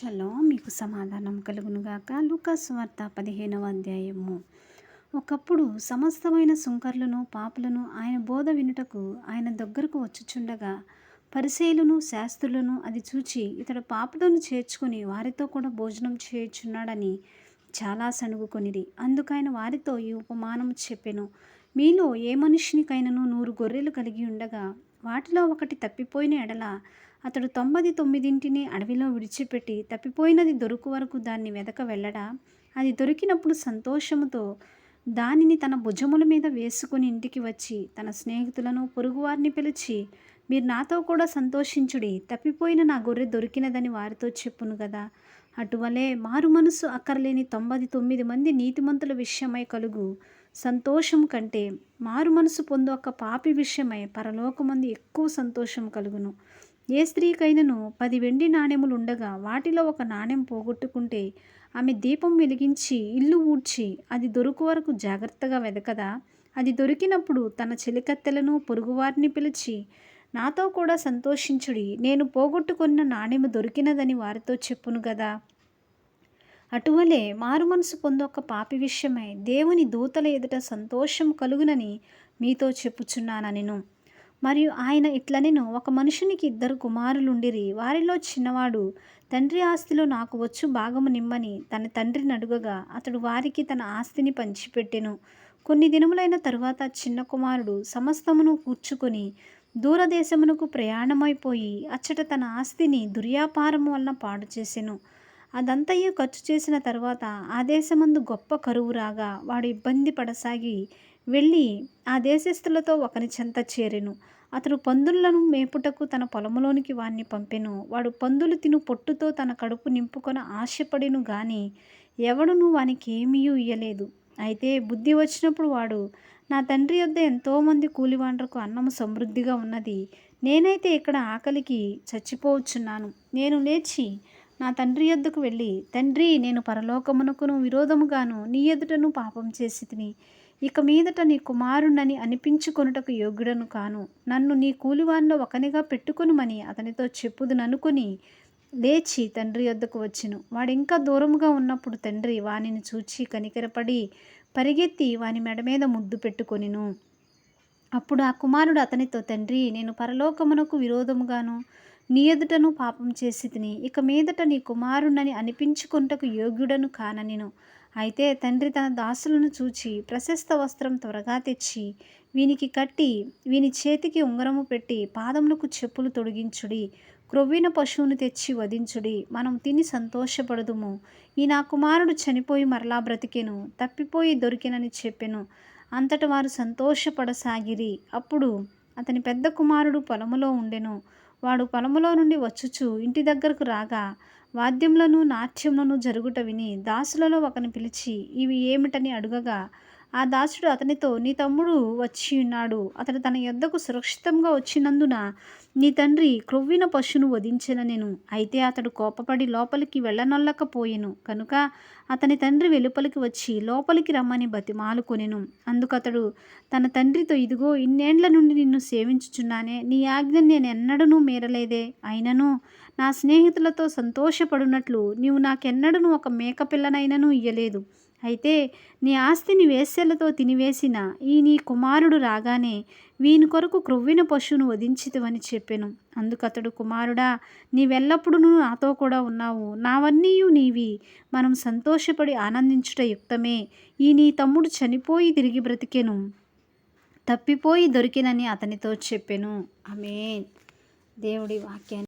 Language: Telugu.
షలోం, మీకు సమాధానం కలుగునుగాక. లూకాసు వార్త 15వ అధ్యాయము. ఒకప్పుడు సమస్తమైన సుంకర్లను పాపులను ఆయన బోధ వినుటకు ఆయన దగ్గరకు వచ్చుచుండగా పరిసయ్యులను శాస్త్రులను అది చూచి ఇతడు పాపులను చేర్చుకుని వారితో కూడా భోజనం చేయుచున్నాడని చాలా సణుగుకొనిరి. అందుకైన వారితో ఈ ఉపమానం చెప్పెను. మీలో ఏ మనుష్యునికైనను 100 గొర్రెలు కలిగి ఉండగా వాటిలో ఒకటి తప్పిపోయిన ఎడల అతడు 99 అడవిలో విడిచిపెట్టి తప్పిపోయినది దొరుకు వరకు దాన్ని వెదక వెళ్ళడా? అది దొరికినప్పుడు సంతోషముతో దానిని తన భుజముల మీద వేసుకుని ఇంటికి వచ్చి తన స్నేహితులను పొరుగువారిని పిలిచి, మీరు నాతో కూడా సంతోషించుడి, తప్పిపోయిన నా గొర్రె దొరికినదని వారితో చెప్పును కదా. అటువలే మారు మనసు అక్కరలేని 99 మంది నీతిమంతుల విషయమై కలుగు సంతోషం కంటే మారు మనసు పొందు ఒక పాపి విషయమై పరలోకమందు ఎక్కువ సంతోషం కలుగును. ఏ స్త్రీకైనను 10 వెండి నాణెములు ఉండగా వాటిలో ఒక నాణెం పోగొట్టుకుంటే ఆమె దీపం వెలిగించి ఇల్లు ఊడ్చి అది దొరుకు వరకు జాగ్రత్తగా వెదకదా? అది దొరికినప్పుడు తన చెలికత్తెలను పొరుగువారిని పిలిచి, నాతో కూడా సంతోషించుడి, నేను పోగొట్టుకున్న నాణెము దొరికినదని వారితో చెప్పును కదా. అటువలే మారు మనసు పొందు ఒక పాపి విషయమై దేవుని దూతల ఎదుట సంతోషం కలుగునని మీతో చెప్పుచున్నానెను. మరియు ఆయన ఇట్లనెను, ఒక మనుషునికి 2 కుమారులుండిరి. వారిలో చిన్నవాడు తండ్రి ఆస్తిలో నాకు వచ్చు భాగము నిమ్మని తన తండ్రిని అడుగగా అతడు వారికి తన ఆస్తిని పంచిపెట్టెను. కొన్ని దినములైన తరువాత చిన్న కుమారుడు సమస్తమును కూర్చుకొని దూరదేశమునకు ప్రయాణమైపోయి అచ్చట తన ఆస్తిని దుర్యాపారము వలన పాడు చేసెను. అదంతయు ఖర్చు చేసిన తరువాత ఆ దేశమందు గొప్ప కరువు రాగా వాడు ఇబ్బంది పడసాగి వెళ్ళి ఆ దేశస్థులతో ఒకని చెంత చేరెను. అతడు పందులను మేపుటకు తన పొలములోనికి వాణ్ణి పంపెను. వాడు పందులు తిను పొట్టుతో తన కడుపు నింపుకొన ఆశపడిను గాని ఎవడునూ వానికి ఏమీయూ ఇయ్యలేదు. అయితే బుద్ధి వచ్చినప్పుడు వాడు, నా తండ్రి యొద్ద ఎంతోమంది కూలివాండ్రకు అన్నము సమృద్ధిగా ఉన్నది, నేనైతే ఇక్కడ ఆకలికి చచ్చిపోవచ్చున్నాను. నేను లేచి నా తండ్రి యొద్దకు వెళ్ళి, తండ్రి, నేను పరలోకమునకును విరోధముగాను నీ ఎదుటను పాపం చేసి తిని ఇక మీదట నీ కుమారుణ్ణని అనిపించుకొనుటకు యోగ్యుడను కాను. నన్ను నీ కూలివానిలో ఒకనిగా పెట్టుకొనుమని అతనితో చెప్పుదుననుకుని లేచి తండ్రి యొద్దకు వచ్చెను. వాడింకా దూరముగా ఉన్నప్పుడు తండ్రి వానిని చూచి కనికరపడి పరిగెత్తి వాని మెడ మీద ముద్దు పెట్టుకొనెను. అప్పుడు ఆ కుమారుడు అతనితో, తండ్రి, నేను పరలోకమునకు విరోధముగాను నీ ఎదుటను పాపం చేసి తిని ఇక మీదట నీ కుమారుణ్ణని అనిపించుకొనుటకు యోగ్యుడను కాననెను. అయితే తండ్రి తన దాసులను చూచి, ప్రశస్త వస్త్రం త్వరగా తెచ్చి వీనికి కట్టి వీని చేతికి ఉంగరము పెట్టి పాదములకు చెప్పులు తొడిగించుడి, క్రొవ్విన పశువును తెచ్చి వధించుడి, మనం తిని సంతోషపడుదుము. ఈ నా కుమారుడు చనిపోయి మరలా బ్రతికెను, తప్పిపోయి దొరికెనని చెప్పెను. అంతట వారు సంతోషపడసాగిరి. అప్పుడు అతని పెద్ద కుమారుడు పొలములో ఉండెను. వాడు పొలములో నుండి వచ్చుచు ఇంటి దగ్గరకు రాగా వాద్యములను నాట్యములను జరుగుట విని దాసులలో ఒకని పిలిచి ఇవి ఏమిటని అడుగగా ఆ దాసుడు అతనితో, నీ తమ్ముడు వచ్చి ఉన్నాడు, అతడు తన యొద్దకు సురక్షితంగా వచ్చినందున నీ తండ్రి క్రొవ్విన పశువును వధించెననెను. అయితే అతడు కోపపడి లోపలికి వెళ్ళనొల్లకపోయెను కనుక అతని తండ్రి వెలుపలికి వచ్చి లోపలికి రమ్మని బతిమాలుకొనెను. అందుకతడు తన తండ్రితో, ఇదిగో, ఇన్నేండ్ల నుండి నిన్ను సేవించుచున్నానే, నీ ఆజ్ఞను నేను ఎన్నడూనూ మీరలేదే. అయినను నా స్నేహితులతో సంతోషపడునట్లు నీవు నాకెన్నడూనూ ఒక మేకపిల్లనైనను ఇయ్యలేదు. అయితే నీ ఆస్తిని వేశ్యలతో తినివేసిన ఈ నీ కుమారుడు రాగానే వీని కొరకు క్రొవ్విన పశువును వధించితివని చెప్పెను. అందుకతడు, కుమారుడా, నీవెల్లప్పుడూ నాతో కూడా ఉన్నావు, నావన్నీయు నీవి, మనం సంతోషపడి ఆనందించుట యుక్తమే. ఈ నీ తమ్ముడు చనిపోయి తిరిగి బ్రతికెను, తప్పిపోయి దొరికెనని అతనితో చెప్పెను. ఆమేన్. దేవుడి వాక్యాన్ని